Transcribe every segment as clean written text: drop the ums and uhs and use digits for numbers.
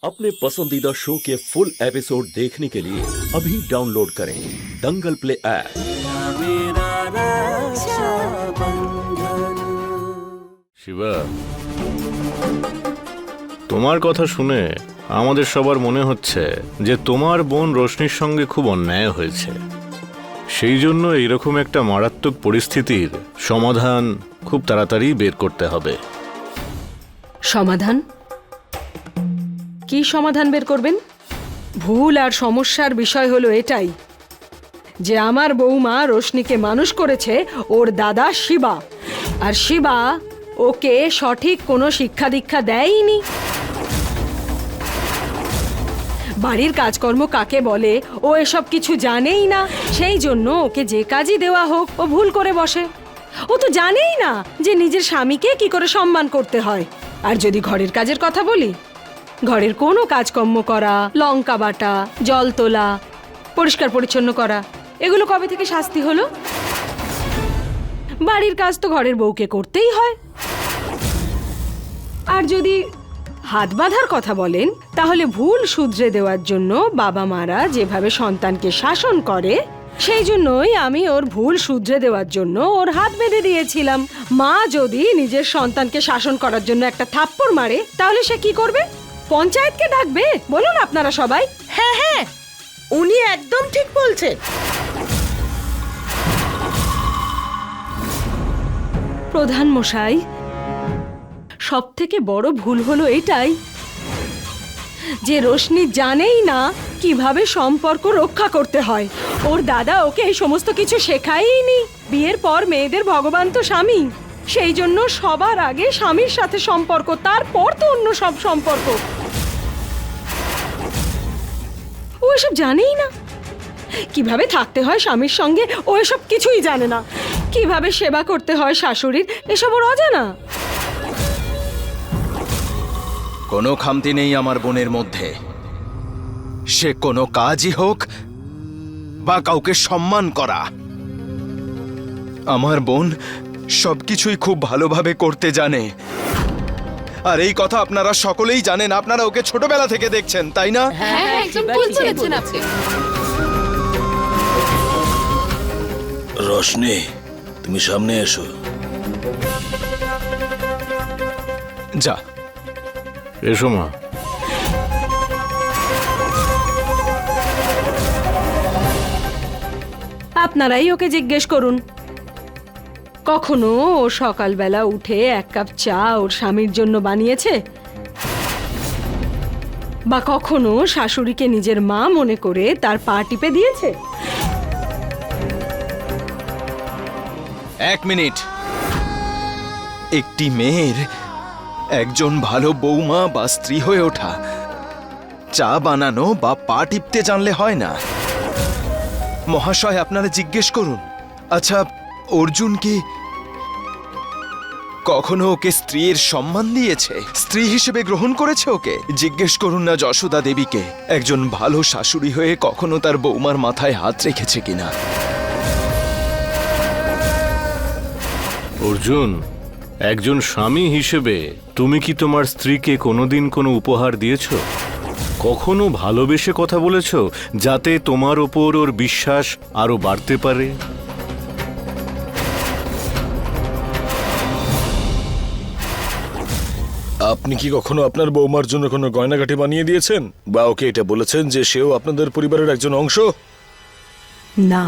अपने पसंदीदा शो के फुल एपिसोड देखने के लिए अभी डाउनलोड करें दंगल प्ले ऐप। শিবা, তোমার কথা শুনে আমাদের সবার মনে হচ্ছে যে তোমার বোন রোশনির সঙ্গে খুব অন্যায় হয়েছে। সেই জন্য এইরকম একটা মারাত্মক পরিস্থিতির সমাধান খুব তাড়াতাড়ি বের করতে হবে। সমাধান? কি সমাধান বের করবেন? ভুল আর সমস্যার বিষয় হলো এটাই যে আমার বৌমা রোশনিকে মানুষ করেছে ওর দাদা শিবা, আর শিবা ওকে সঠিক কোনো শিক্ষা দীক্ষা দেয়নি। বাড়ির কাজকর্ম কাকে বলে ও এসব কিছু জানেই না, সেই জন্য ওকে যে কাজই দেওয়া হোক ও ভুল করে বসে। ও তো জানেই না যে নিজের স্বামীকে কি করে সম্মান করতে হয়। আর যদি ঘরের কাজের কথা বলি, ঘরের কোনো কাজকর্ম করা, লঙ্কা বাটা, জল তোলা, পরিষ্কার পরিচ্ছন্ন করা, এগুলো কবে থেকে শাস্তি হলো? বাড়ির কাজ তো ঘরের বউকে করতেই হয়। আর যদি হাত বাঁধার কথা বলেন, তাহলে ভুল শুধরে দেওয়ার জন্য বাবা মারা যেভাবে সন্তানকে শাসন করে, সেই জন্যই আমি ওর ভুল শুধরে দেওয়ার জন্য ওর হাত বেঁধে দিয়েছিলাম। মা যদি নিজের সন্তানকে শাসন করার জন্য একটা থাপ্পড় মারে, তাহলে সে কি করবে? পঞ্চায়েতকে ডাকবে? বলুন আপনারা সবাই। হ্যাঁ হ্যাঁ, উনি একদম ঠিক বলছেন। প্রধান মশাই, সব থেকে বড় ভুল হলো এটাই যে রোশনি জানেই না কিভাবে সম্পর্ক রক্ষা করতে হয়। ওর দাদা ওকে এই সমস্ত কিছু শেখায়নি। বিয়ের পর মেয়েদের ভগবান তো স্বামী, সেই জন্য সবার আগে স্বামীর সাথে সম্পর্ক, তারপর তো অন্য সব সম্পর্ক। ও এসব জানেই না। কিভাবে থাকতে হয় স্বামীর সঙ্গে ও এসব কিছুই জানে না। কিভাবে সেবা করতে হয় শাশুড়ির, এসব ওর অজানা। কোনো খামতি নেই আমার বোনের মধ্যে। সে কোনো কাজই হোক বা কাউকে সম্মান করা, আমার বোন সবকিছুই খুব ভালোভাবে করতে জানে। আর এই কথা আপনারা সকলেই জানেন, আপনারা ওকে ছোটবেলা থেকে দেখছেন, তাই না? হ্যাঁ, একদম ঠিক বলেছেন আপনি। রোশনি, তুমি সামনে এসো। যা এসো মা। আপনারাই ওকে জিজ্ঞেস করুন, কখনো ও সকালবেলা উঠে এক কাপ চা ওর স্বামীর জন্য বানিয়েছে? বা কখনো শাশুড়িকে নিজের মা মনে করে তার পা টিপে দিয়েছে? এক মিনিট। একটি মেয়ের একজন ভালো বৌমা বা স্ত্রী হয়ে ওঠা চা বানানো বা পা টিপতে জানলে হয় না। মহাশয়, আপনারা জিজ্ঞেস করুন, আচ্ছা অর্জুন কি কখনো ওকে স্ত্রীর সম্মান দিয়েছে? স্ত্রী হিসেবে গ্রহণ করেছে ওকে? জিজ্ঞেস করুন না যশোদা দেবীকে, একজন ভালো শাশুড়ি হয়ে কখনো তার বৌমার মাথায় হাত রেখেছে কিনা। অর্জুন, একজন স্বামী হিসেবে তুমি কি তোমার স্ত্রীকে কোনোদিন কোনো উপহার দিয়েছো? কখনো ভালোবেসে কথা বলেছো যাতে তোমার ওপর ওর বিশ্বাস আরো বাড়তে পারে? আপনি কি কখনো আপনার বৌমার জন্য কোনো গয়নাগাটি বানিয়ে দিয়েছেন, বা ওকে এটা বলেছেন যে সেও আপনাদের পরিবারের একজন অংশ? না।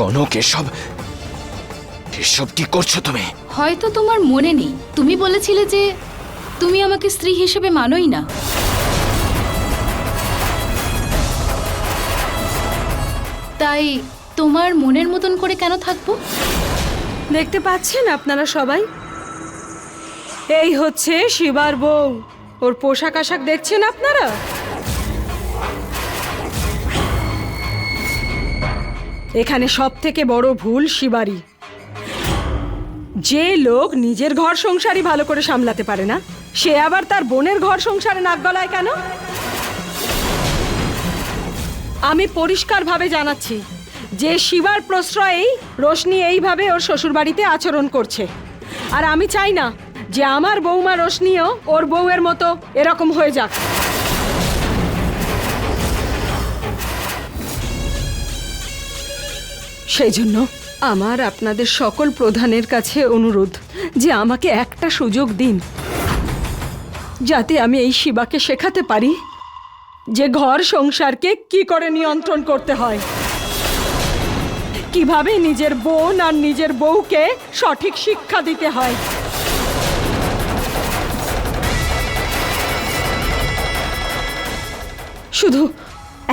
কনক, এসব কি করছো তুমি? হয়তো তোমার মনে নেই, তুমি বলেছিলে যে তুমি আমাকে স্ত্রী হিসেবে মানোই না। তাই তোমার মনের মতন করে কেন থাকবো? দেখতে পাচ্ছেন আপনারা সবাই? এই হচ্ছে শিবার বউ। ওর পোশাক আশাক দেখছেন আপনারা? এখানে সব থেকে বড় ভুল শিবারই। যে লোক নিজের ঘর সংসারই ভালো করে সামলাতে পারে না, সে আবার তার বোনের ঘর সংসারে নাক গলায় কেন? আমি পরিষ্কারভাবে জানাচ্ছি যে শিবার প্রশ্রয়েই রোশনি এইভাবে ওর শ্বশুরবাড়িতে আচরণ করছে। আর আমি চাই না যে আমার বৌমা রোশনিও ওর বউয়ের মতো এরকম হয়ে যাক। সেই জন্য আমার আপনাদের সকল প্রধানের কাছে অনুরোধ যে আমাকে একটা সুযোগ দিন, যাতে আমি এই শিবাকে শেখাতে পারি যে ঘর সংসারকে কি করে নিয়ন্ত্রণ করতে হয়, কিভাবে নিজের বোন আর নিজের বউকে সঠিক শিক্ষা দিতে হয়। শুধু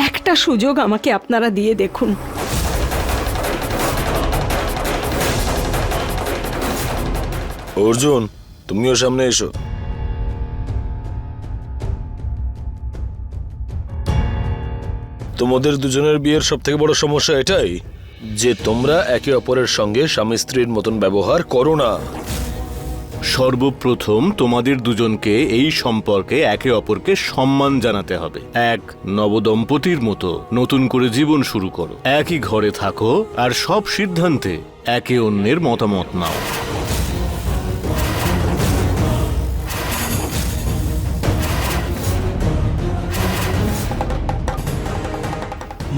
একটা সুযোগ আমাকে আপনারা দিয়ে দেখুন। অর্জুন, তুমিও সামনে এসো। তোমাদের দুজনের বিয়ের সব থেকে বড় সমস্যা এটাই যে তোমরা একে অপরের সঙ্গে স্বামী স্ত্রীর মতন ব্যবহার করো না। সর্বপ্রথম তোমাদের দুজনকে এই সম্পর্কে একে অপরকে সম্মান জানাতে হবে। এক নবদম্পতির মতো নতুন করে জীবন শুরু করো, একই ঘরে থাকো আর সব সিদ্ধান্তে একে অন্যের মতামত নাও।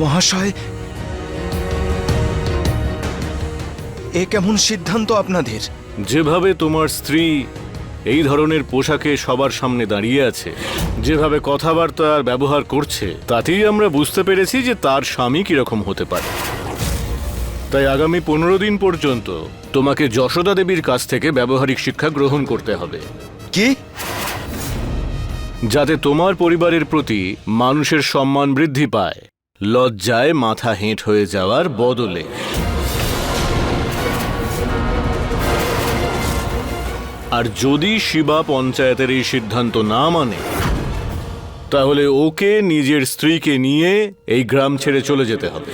মহাশয়, এ কেমন সিদ্ধান্ত আপনাদের? যেভাবে তোমার স্ত্রী এই ধরনের পোশাকে সবার সামনে দাঁড়িয়ে আছে, যেভাবে কথাবার্তা আর ব্যবহার করছে, তাতেই আমরা বুঝতে পেরেছি যে তার স্বামী কিরকম হতে পারে। তাই আগামী 15 দিন পর্যন্ত তোমাকে যশোদা দেবীর কাছ থেকে ব্যবহারিক শিক্ষা গ্রহণ করতে হবে, কি? যাতে তোমার পরিবারের প্রতি মানুষের সম্মান বৃদ্ধি পায়, লজ্জায় মাথা হেঁট হয়ে যাওয়ার বদলে। আর যদি শিবা পঞ্চায়েতের এই সিদ্ধান্ত না মানে, তাহলে ওকে নিজের স্ত্রীকে নিয়ে এই গ্রাম ছেড়ে চলে যেতে হবে।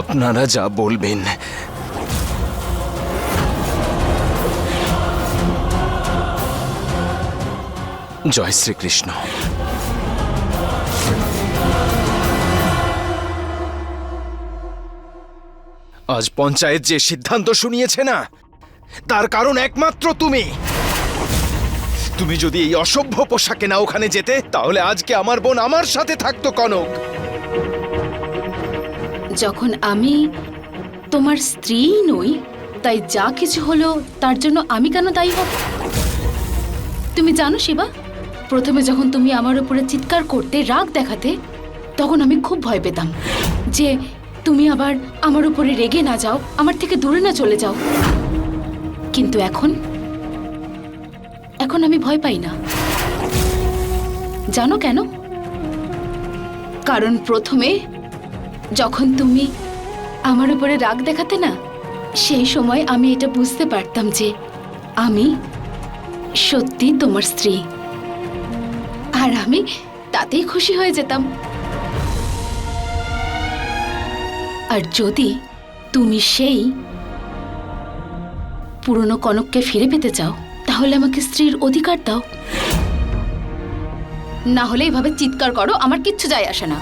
আপনারা যা বলবেন। জয় শ্রীকৃষ্ণ। আজ পঞ্চায়েত যে সিদ্ধান্ত শুনিয়েছে না, তার কারণ একমাত্র তুমি। তুমি যদি এই অসভ্য পোশাকে না ওখানে যেতে, তাহলে আজকে আমার বোন আমার সাথে থাকতো কনক। যখন আমি তোমার স্ত্রী নই, তাই যা কিছু হলো তার জন্য আমি কেন দায়ী হব? তুমি জানো শিবা, প্রথমে যখন তুমি আমার উপরে চিৎকার করতে, রাগ দেখাতে, তখন আমি খুব ভয় পেতাম যে তুমি আবার আমার উপরে রেগে না যাও, আমার থেকে দূরে না চলে যাও। কিন্তু এখন আমি ভয় পাই না। জানো কেন? কারণ প্রথমে যখন তুমি আমার উপরে রাগ দেখাতে না, সেই সময় আমি এটা বুঝতে পারতাম যে আমি সত্যি তোমার স্ত্রী, আর আমি তাতেই খুশি হয়ে যেতাম। আর যদি তুমি সেই পুরনো কনককে ফিরে পেতে চাও, তাহলে আমাকে স্ত্রীর অধিকার দাও। না হলে এভাবে চিৎকার করো, আমার কিচ্ছু যায় আসে না।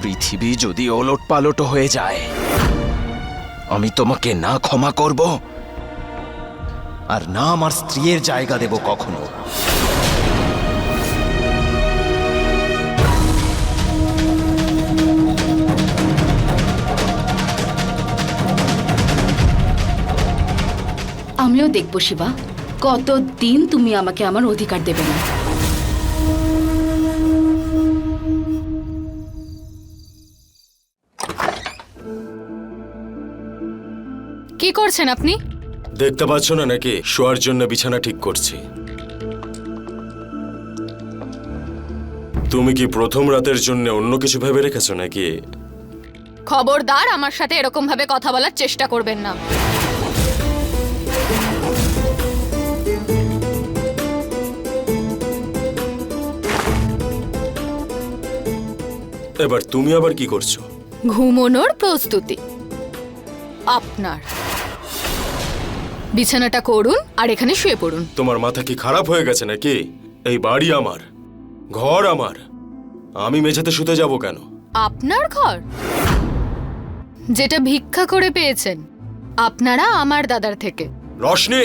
পৃথিবী যদি ওলট পালট হয়ে যায়, আমি তোমাকে না ক্ষমা করব আর না আমার স্ত্রীর জায়গা দেব কখনো। আমিও দেখব শিবা, কতদিন তুমি আমাকে আমার অধিকার দেবে না। কি করছেন আপনি? দেখতে পাচ্ছ না নাকি শোয়ার জন্য বিছানা ঠিক করছি। তুমি কি প্রথম রাতের জন্য অন্য কিছু ভেবে রেখেছো নাকি? খবরদার আমার সাথে এরকম ভাবে কথা বলার চেষ্টা করবেন না। এবার তুমি আবার কি করছো? ঘুমানোর প্রস্তুতি আপনার। বিছানাটা করুন আর এখানে শুয়ে পড়ুন। তোমার মাথা কি খারাপ হয়ে গেছে নাকি? এই বাড়ি আমার, ঘর আমার, আমি মেঝেতে শুতে যাব কেন? আপনার ঘর যেটা ভিক্ষা করে পেয়েছেন আপনারা আমার দাদার থেকে। রশনি,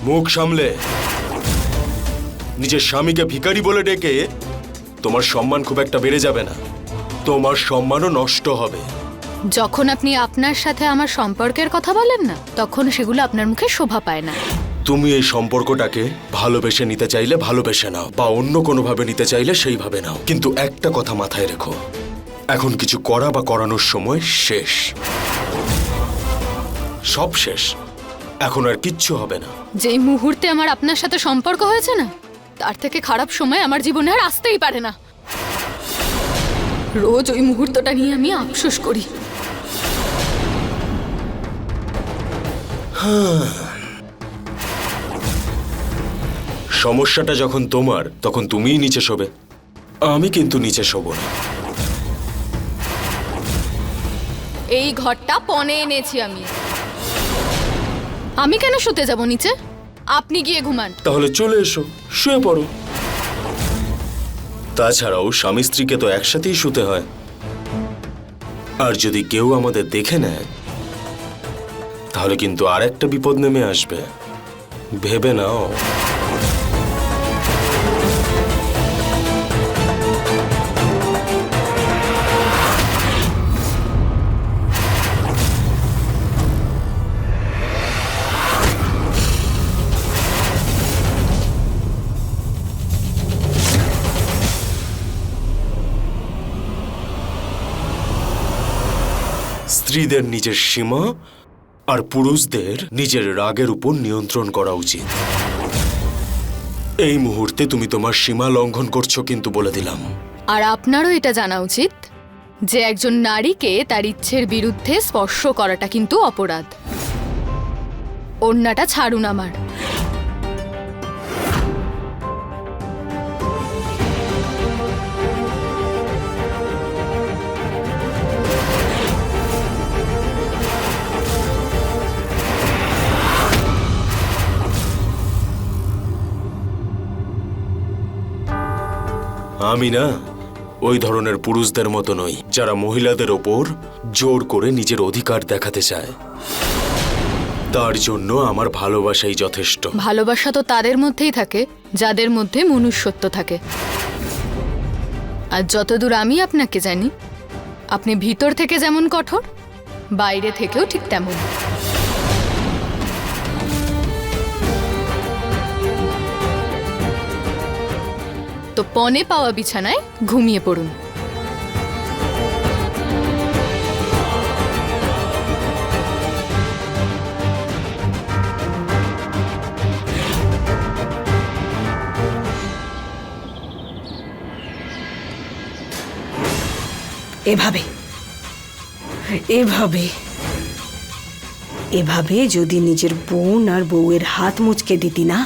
মুখ সামলে। নিজের স্বামীকে ভিখারি বলে ডেকে তোমার সম্মান খুব একটা বেড়ে যাবে না, তোমার সম্মানও নষ্ট হবে। যখন আপনি আপনার সাথে আমার সম্পর্কের কথা বলেন না, তখন সেগুলো আপনার মুখে শোভা পায় না। তুমি এই সম্পর্কটাকে ভালোবেসে নিতে চাইলে ভালোবেসে নাও, বা অন্য কোনোভাবে নিতে চাইলে সেইভাবে নাও, কিন্তু একটা কথা মাথায় রেখো, এখন কিছু করা বা করানোর সময় শেষ। সব শেষ, এখন আর কিচ্ছু হবে না। যেই মুহূর্তে আমার আপনার সাথে সম্পর্ক হয়েছে না, তার থেকে খারাপ সময় আমার জীবনে আর আসতেই পারে না। রোজ ওই মুহূর্তটা নিয়ে আমি আফসোস করি। সমস্যাটা যখন তোমার, তখন তুমিই নিচে শোবে, আমি কিন্তু নিচে শোবো না। এই ঘরটা পণে এনেছি আমি। আমি কেন শুতে যাব নিচে? আপনি গিয়ে ঘুমান। তাহলে চলে এসো, শুয়ে পড়ো। তাছাড়াও স্বামী স্ত্রীকে তো একসাথেই শুতে হয়। আর যদি কেউ আমাদের দেখে নেয়, তাহলে কিন্তু আর একটা বিপদ নেমে আসবে, ভেবে নাও। স্ত্রীদের নিজের সীমা আর পুরুষদের নিজের রাগের উপর নিয়ন্ত্রণ করা উচিত। এই মুহূর্তে তুমি তোমার সীমা লঙ্ঘন করছো, কিন্তু বলে দিলাম। আর আপনারও এটা জানা উচিত যে একজন নারীকে তার ইচ্ছের বিরুদ্ধে স্পর্শ করাটা কিন্তু অপরাধ। ওড়নাটা ছাড়ুন আমার। আমি না ওই ধরনের পুরুষদের মতো নই, যারা মহিলাদের ওপর জোর করে নিজের অধিকার দেখাতে চায়। তার জন্য আমার ভালোবাসাই যথেষ্ট। ভালোবাসা তো তাদের মধ্যেই থাকে যাদের মধ্যে মনুষ্যত্ব থাকে। আর যতদূর আমি আপনাকে জানি, আপনি ভিতর থেকে যেমন কঠোর, বাইরে থেকেও ঠিক তেমন। তো পণে পাওয়া বিছানায় ঘুমিয়ে পড়ুন। এভাবে এভাবে এভাবে যদি নিজের বোন আর বউয়ের হাত মুচকে দিতি না,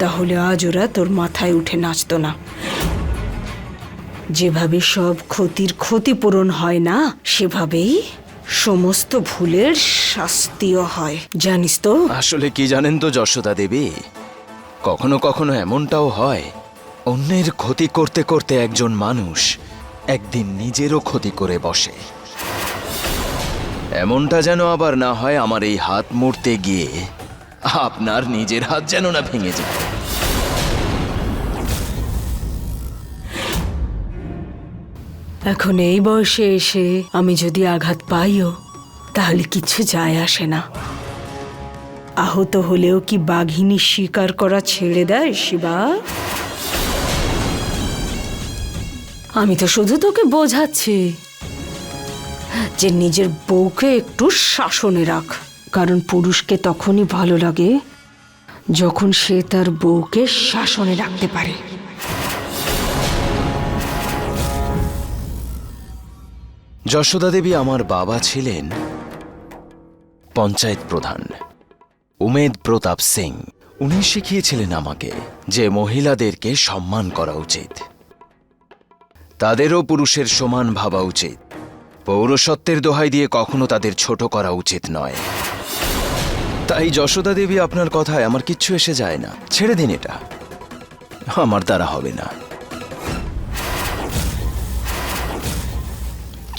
তাহলে আজ ওরা তোর মাথায় উঠে নাচতো না। যেভাবে সব ক্ষতির ক্ষতিপূরণ হয় না, সেভাবেই সমস্ত ভুলের শাস্তিও হয়, জানিস তো? আসলে কি জানেন তো যশোদা দেবী, কখনো কখনো এমনটাও হয়, অন্যের ক্ষতি করতে করতে একজন মানুষ একদিন নিজেরও ক্ষতি করে বসে। এমনটা যেন আবার না হয় আমার এই হাত মুড়তে গিয়ে আপনার নিজের হাত যেন না ভেঙে যায়। এখন এই বয়সে এসে আমি যদি আঘাত পাইও, তাহলে কিছু যায় আসে না। আহত হলেও কি বাঘিনী শিকার করা ছেড়ে দেয় শিবা? আমি তো শুধু তোকে বোঝাচ্ছি যে নিজের বউকে একটু শাসনে রাখ, কারণ পুরুষকে তখনই ভালো লাগে যখন সে তার বউকে শাসনে রাখতে পারে। যশোদা দেবী আমার বাবা ছিলেন পঞ্চায়েত প্রধান উমেদ প্রতাপ সিং। উনি শিখিয়েছিলেন আমাকে যে মহিলাদেরকে সম্মান করা উচিত, তাদেরও পুরুষের সমান ভাবা উচিত, পৌরসত্বের দোহাই দিয়ে কখনো তাদের ছোট করা উচিত নয়। তাই যশোদা দেবী, আপনার কথায় আমার কিচ্ছু এসে যায় না। ছেড়ে দিন, এটা আমার দ্বারা হবে না।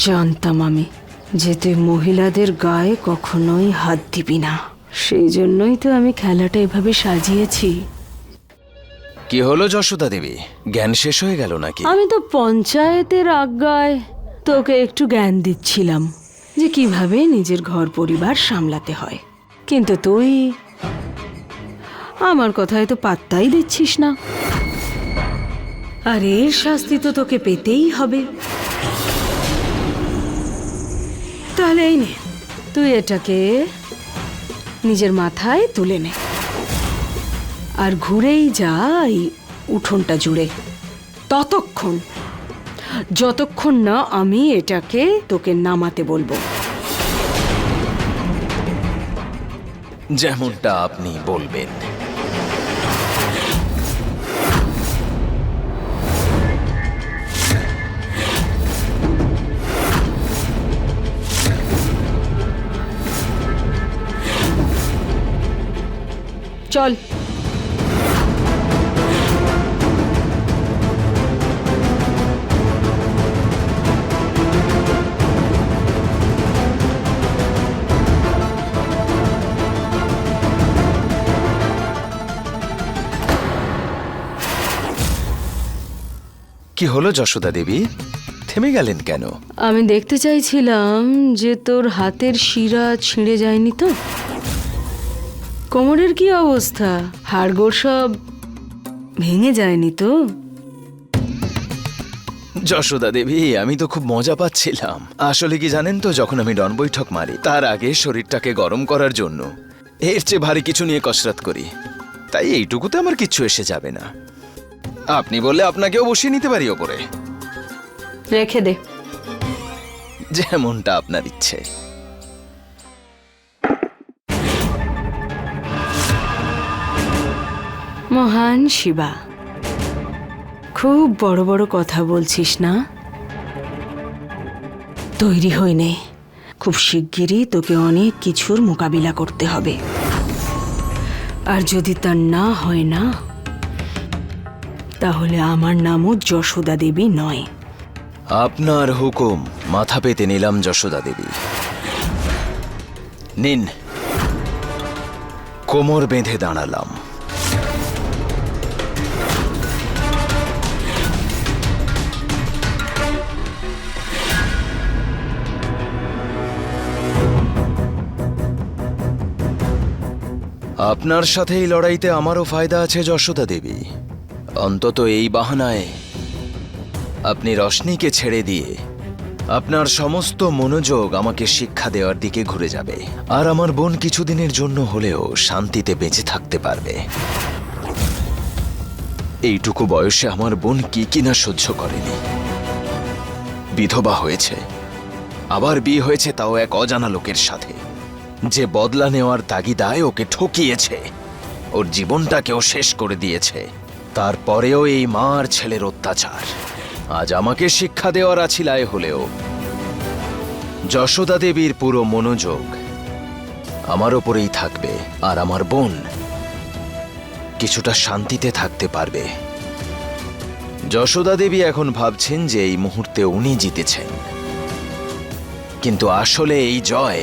জানতাম আমি যে তুই মহিলাদের গায়ে কখনোই হাত দিবি না, সেই জন্যই তো আমি খেলাটা এভাবে সাজিয়েছি। কি হলো যশোদা দেবী, জ্ঞান শেষ হয়ে গেল নাকি? আমি তো পঞ্চায়েতের আজ্ঞায় তোকে একটু জ্ঞান দিচ্ছিলাম যে কিভাবে নিজের ঘর পরিবার সামলাতে হয়, কিন্তু তুই আমার কথায় তো পাত্তাই দিচ্ছিস না। আর এর শাস্তি তো তোকে পেতেই হবে। তাহলে এই নে, তুই এটাকে নিজের মাথায় তুলে নে আর ঘুরেই যাই উঠোনটা জুড়ে, ততক্ষণ যতক্ষণ না আমি এটাকে তোকে নামাতে বলবো। যেমনটা আপনি বলবেন। চল। কি হলো যশোদা দেবী, থেমে গেলেন কেন? আমি দেখতে চাইছিলাম যে তোর হাতের শিরা ছিঁড়ে যায়নি তো, কোমরের কি অবস্থা, হাড়গোড় সব ভেঙে যায়নি তো? যশোদা দেবী, আমি তো খুব মজা পাচ্ছিলাম। আসলে কি জানেন তো, যখন আমি ডন বৈঠক মারি তার আগে শরীরটাকে গরম করার জন্য এর চেয়ে ভারী কিছু নিয়ে কসরত করি, তাই এইটুকুতে আমার কিচ্ছু এসে যাবে না। আপনি বললে আপনাকেও বসিয়ে নিতে পারি ওপরে, রেখে দে। যেমনটা আপনার ইচ্ছে। মহান শিবা, খুব বড় বড় কথা বলছিস না? তৈরি হয়ে নে, খুব শিগগিরই তোকে অনেক কিছুর মোকাবিলা করতে হবে। আর যদি তা না হয় না, তাহলে আমার নামও যশোদা দেবী নয়। আপনার হুকুম মাথা পেতে নিলাম যশোদা দেবী। নিন, কোমর বেঁধে দাঁড়ালাম। আপনার সাথে এই লড়াইতে আমারও ফায়দা আছে যশোদা দেবী। অন্তত এই বাহানায় আপনি রশনিকে ছেড়ে দিয়ে আপনার সমস্ত মনোযোগ আমাকে শিক্ষা দেওয়ার দিকে ঘুরে যাবে, আর আমার বোন কিছুদিনের জন্য হলেও শান্তিতে বেঁচে থাকতে পারবে। এইটুকু বয়সে আমার বোন কি কিনা সহ্য করেনি। বিধবা হয়েছে, আবার বিয়ে হয়েছে, তাও এক অজানা লোকের সাথে, যে বদলা নেওয়ার তাগিদায় ওকে ঠকিয়েছে, ওর জীবনটাকেও শেষ করে দিয়েছে। তারপরেও এই মার ছেলের অত্যাচার। আজ আমাকে শিক্ষা দেওয়ার আছিলায় হলেও যশোদা দেবীর পুরো মনোযোগ আমার ওপরেই থাকবে, আর আমার বোন কিছুটা শান্তিতে থাকতে পারবে। যশোদা দেবী এখন ভাবছেন যে এই মুহূর্তে উনি জিতেছেন, কিন্তু আসলে এই জয়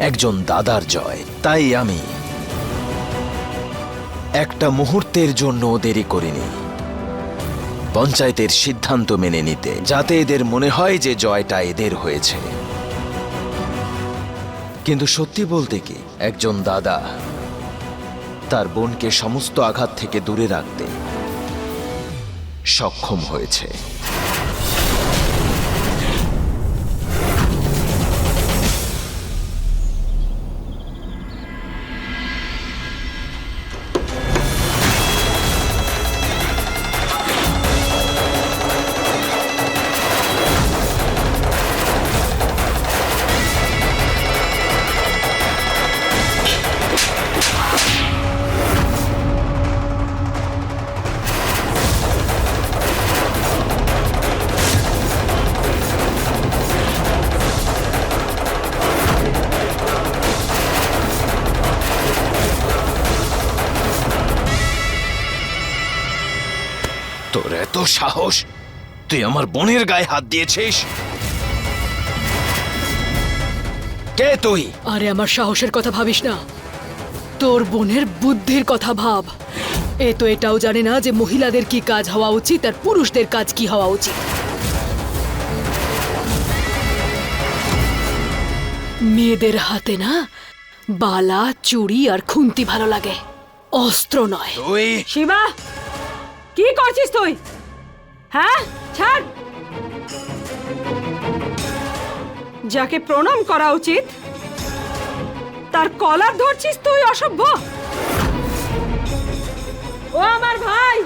একজন দাদার জয়। তাই আমি একটা মুহূর্তের জন্য দেরি করিনি পঞ্চায়েতের সিদ্ধান্ত মেনে নিতে, যাতে এদের মনে হয় যে জয়টা এদের হয়েছে। কিন্তু সত্যি বলতে কি, একজন দাদা তার বোনকে সমস্ত আঘাত থেকে দূরে রাখতে সক্ষম হয়েছে। সাহস! তুই আমার বোনের গায়ে হাত দিয়েছিস? কে তুই? আরে আমার সাহসের কথা ভাবিস না, তোর বোনের বুদ্ধির কথা ভাব। এ তো এটাও জানে না যে মহিলাদের কি কাজ হওয়া উচিত আর পুরুষদের কাজ কি হওয়া উচিত। মেয়েদের হাতে না বালা, চুড়ি আর খুন্তি ভালো লাগে, অস্ত্র নয়। তুই শিবা, কি করছিস তুই? হ্যাঁ, ছাড়। যাকে প্রণাম করা উচিত তার কলার ধরছিস তুই, অসভ্য! ও আমার ভাই!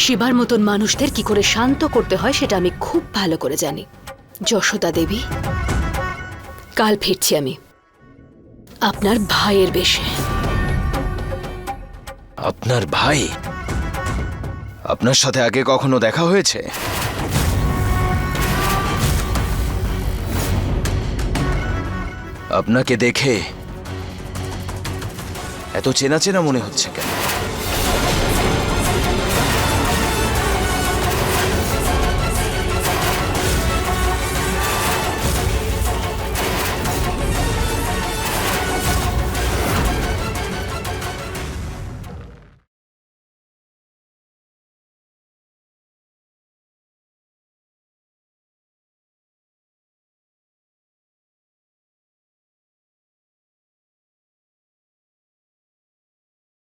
শিবার মতন মানুষদের কি করে শান্ত করতে হয় সেটা আমি খুব ভালো করে জানি। যশোদা দেবী, কাল ফিরছি আমি আপনার ভাইয়ের বেশে। আপনার ভাই? আপনার সাথে আগে কখনো দেখা হয়েছে? আপনাকে দেখে এত চেনা চেনা মনে হচ্ছে কেন?